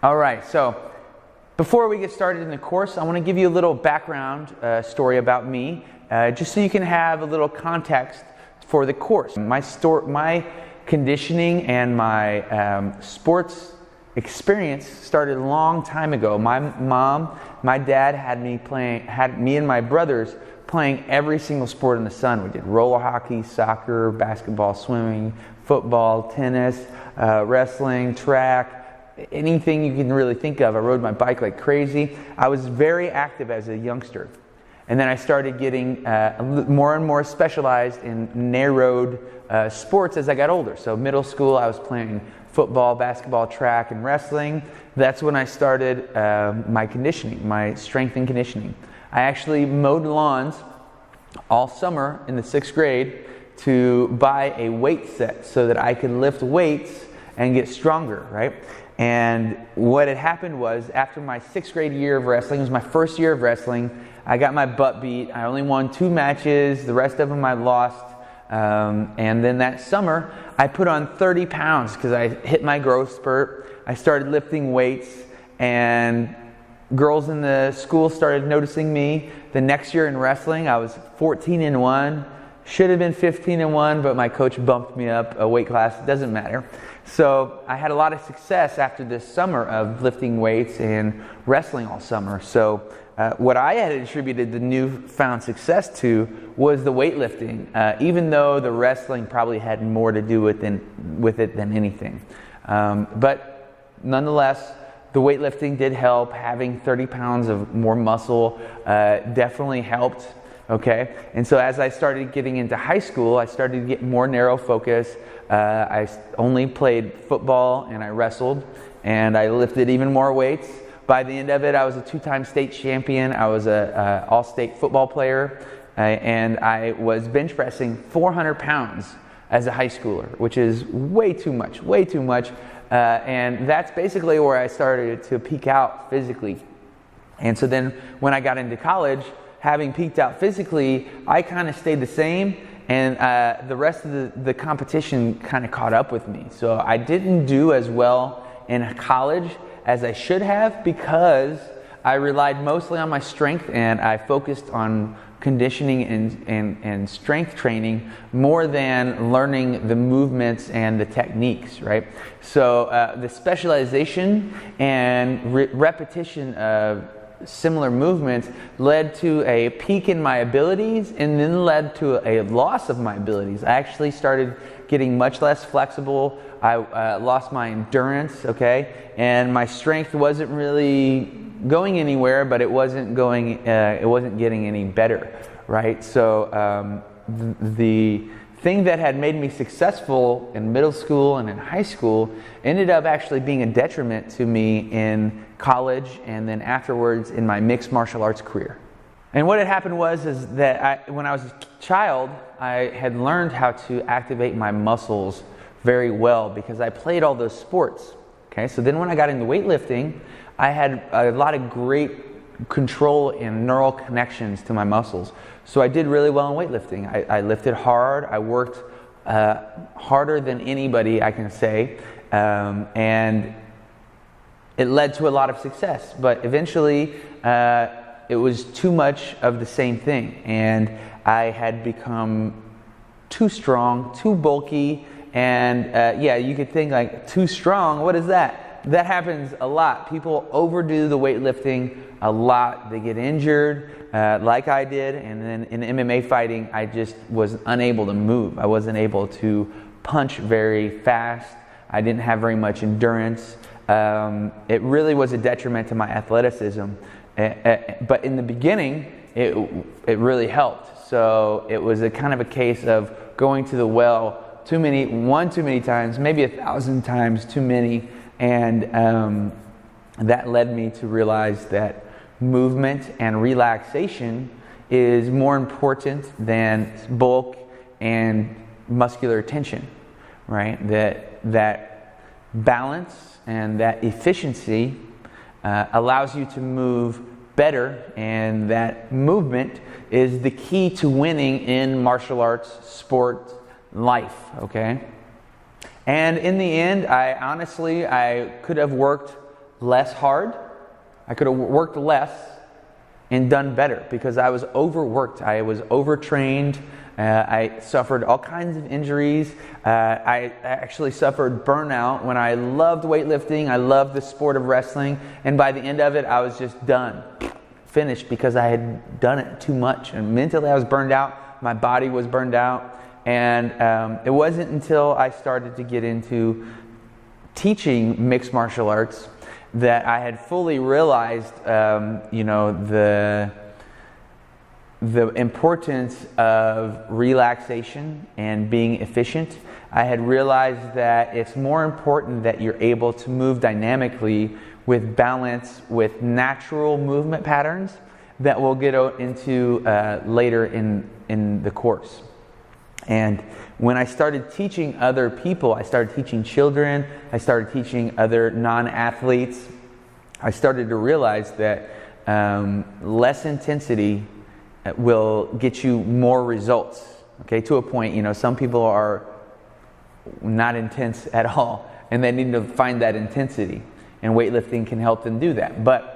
All right, so before we get started in the course, I want to give you a little background story about me, just so you can have a little context for the course. My conditioning and my sports experience started a long time ago. My dad had me and my brothers playing every single sport in the sun. We did roller hockey, soccer, basketball, swimming, football, tennis, wrestling, track, anything you can really think of. I rode my bike like crazy. I was very active as a youngster. And then I started getting more and more specialized in narrowed sports as I got older. So middle school, I was playing football, basketball, track, and wrestling. That's when I started my conditioning, my strength and conditioning. I actually mowed lawns all summer in the 6th grade to buy a weight set so that I could lift weights and get stronger, right? And what had happened was, after my 6th grade year of wrestling, it was my first year of wrestling, I got my butt beat. I only won 2 matches. The rest of them I lost. And then that summer, I put on 30 pounds because I hit my growth spurt. I started lifting weights, and girls in the school started noticing me. The next year in wrestling, I was 14-1. Should have been 15-1, but my coach bumped me up a weight class. It doesn't matter. So I had a lot of success after this summer of lifting weights and wrestling all summer. So what I had attributed the newfound success to was the weightlifting, even though the wrestling probably had more to do with it than anything. But nonetheless, the weightlifting did help. Having 30 pounds of more muscle definitely helped. Okay, and so as I started getting into high school, I started to get more narrow focus. I only played football and I wrestled, and I lifted even more weights. By the end of it, I was a 2-time state champion. I was a all-state football player, and I was bench pressing 400 pounds as a high schooler, which is way too much. And that's basically where I started to peak out physically. And so then when I got into college, having peaked out physically, I kind of stayed the same, and the rest of the competition kind of caught up with me. So I didn't do as well in college as I should have, because I relied mostly on my strength, and I focused on conditioning and strength training more than learning the movements and the techniques, right? So the specialization and repetition of similar movements led to a peak in my abilities, and then led to a loss of my abilities. I actually started getting much less flexible. I lost my endurance, okay, and my strength wasn't really going anywhere, but it wasn't getting any better, right? So the thing that had made me successful in middle school and in high school ended up actually being a detriment to me in college, and then afterwards in my mixed martial arts career. And what had happened is that when I was a child, I had learned how to activate my muscles very well because I played all those sports. Okay, so then when I got into weightlifting, I had a lot of great control and neural connections to my muscles. So I did really well in weightlifting. I lifted hard. I worked harder than anybody, I can say, and it led to a lot of success. But eventually, it was too much of the same thing, and I had become too strong, too bulky, and yeah, you could think like, too strong, what is that? That happens a lot. People overdo the weightlifting a lot. They get injured, like I did, and then in MMA fighting, I just was unable to move. I wasn't able to punch very fast. I didn't have very much endurance. It really was a detriment to my athleticism. But in the beginning, it really helped. So it was a kind of a case of going to the well too many times, maybe 1,000 times too many, and that led me to realize that movement and relaxation is more important than bulk and muscular tension, right? That balance and that efficiency allows you to move better, and that movement is the key to winning in martial arts, sport, life, okay? And in the end, I could have worked less hard. I could have worked less and done better because I was overworked. I was overtrained. I suffered all kinds of injuries. I actually suffered burnout when I loved weightlifting. I loved the sport of wrestling. And by the end of it, I was just done, finished, because I had done it too much. And mentally, I was burned out. My body was burned out. And it wasn't until I started to get into teaching mixed martial arts that I had fully realized, the importance of relaxation and being efficient. I had realized that it's more important that you're able to move dynamically with balance, with natural movement patterns that we'll get into later in the course. And when I started teaching other people, I started teaching children, I started teaching other non-athletes, I started to realize that less intensity will get you more results. Okay, to a point, some people are not intense at all, and they need to find that intensity, and weightlifting can help them do that. But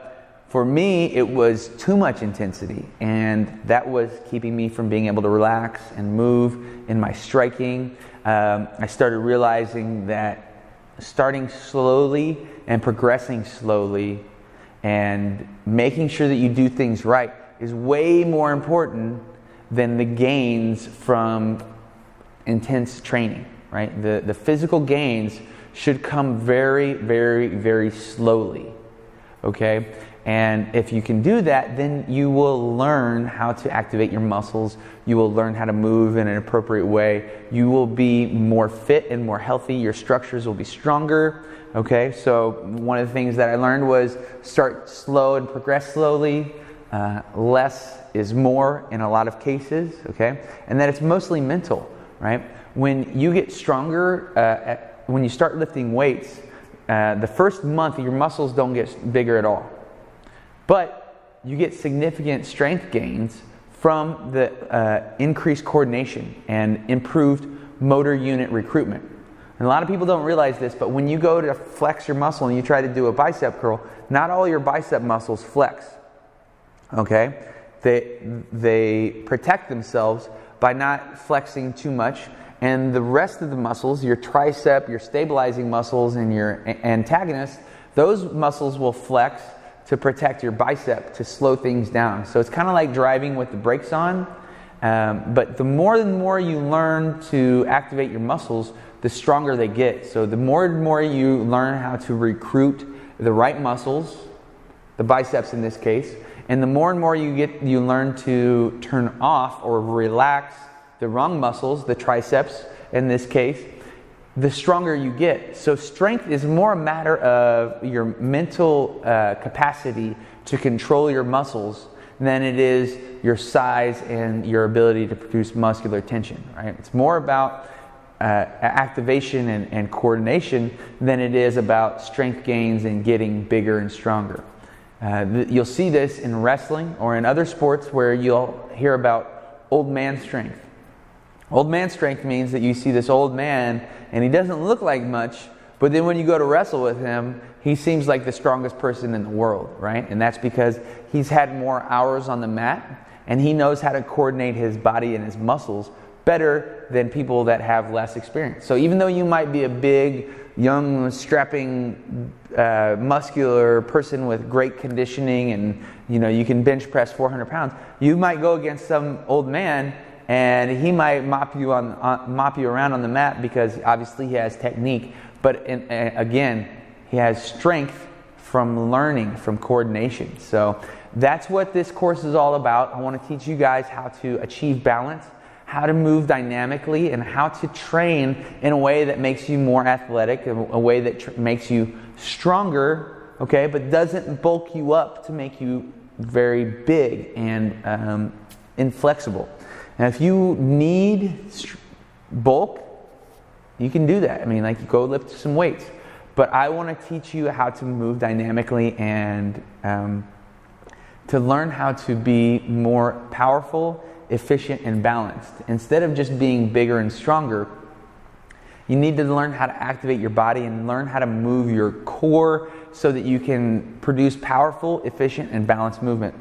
for me, it was too much intensity, and that was keeping me from being able to relax and move in my striking. I started realizing that starting slowly and progressing slowly and making sure that you do things right is way more important than the gains from intense training, right? The physical gains should come very, very, very slowly, okay? And if you can do that, then you will learn how to activate your muscles. You will learn how to move in an appropriate way. You will be more fit and more healthy. Your structures will be stronger, okay? So one of the things that I learned was start slow and progress slowly. Less is more in a lot of cases, okay? And that it's mostly mental, right? When you get stronger, when you start lifting weights, the first month your muscles don't get bigger at all. But you get significant strength gains from the increased coordination and improved motor unit recruitment. And a lot of people don't realize this, but when you go to flex your muscle and you try to do a bicep curl, not all your bicep muscles flex. Okay, they protect themselves by not flexing too much, and the rest of the muscles, your tricep, your stabilizing muscles, and your antagonist, those muscles will flex to protect your bicep, to slow things down. So it's kind of like driving with the brakes on, but the more you learn to activate your muscles, the stronger they get. So the more and more you learn how to recruit the right muscles, the biceps in this case, and the more and more you learn to turn off or relax the wrong muscles, the triceps in this case, the stronger you get. So strength is more a matter of your mental capacity to control your muscles than it is your size and your ability to produce muscular tension, right? It's more about activation and coordination than it is about strength gains and getting bigger and stronger. You'll see this in wrestling or in other sports where you'll hear about old man strength. Old man strength means that you see this old man and he doesn't look like much, but then when you go to wrestle with him, he seems like the strongest person in the world, right? And that's because he's had more hours on the mat and he knows how to coordinate his body and his muscles better than people that have less experience. So even though you might be a big, young, strapping, muscular person with great conditioning and you can bench press 400 pounds, you might go against some old man and he might mop you around on the mat because obviously he has technique, but again, he has strength from learning, from coordination. So that's what this course is all about. I want to teach you guys how to achieve balance, how to move dynamically, and how to train in a way that makes you more athletic, a way that makes you stronger, okay, but doesn't bulk you up to make you very big and inflexible. Now, if you need bulk, you can do that. I mean, like, you go lift some weights. But I want to teach you how to move dynamically and to learn how to be more powerful, efficient, and balanced. Instead of just being bigger and stronger, You need to learn how to activate your body and learn how to move your core so that you can produce powerful, efficient, and balanced movement.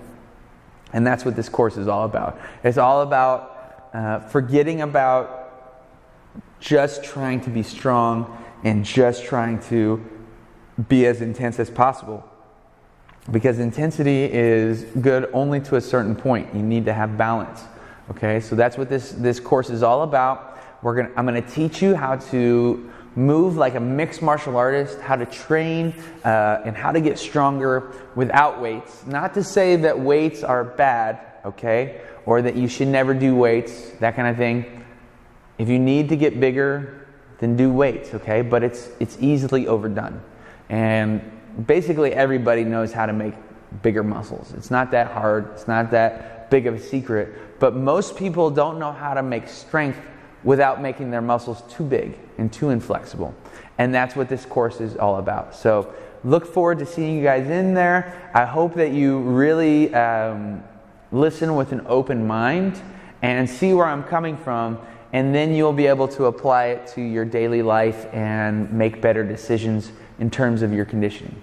And that's what this course is all about. It's all about forgetting about just trying to be strong and just trying to be as intense as possible. Because intensity is good only to a certain point. You need to have balance. Okay, so that's what this course is all about. I'm going to teach you how to move like a mixed martial artist, how to train, and how to get stronger without weights. Not to say that weights are bad, okay, or that you should never do weights, that kind of thing. If you need to get bigger, then do weights, okay? But it's easily overdone. And basically everybody knows how to make bigger muscles. It's not that hard. It's not that big of a secret. But most people don't know how to make strength without making their muscles too big and too inflexible. And that's what this course is all about. So look forward to seeing you guys in there. I hope that you really listen with an open mind and see where I'm coming from, and then you'll be able to apply it to your daily life and make better decisions in terms of your conditioning.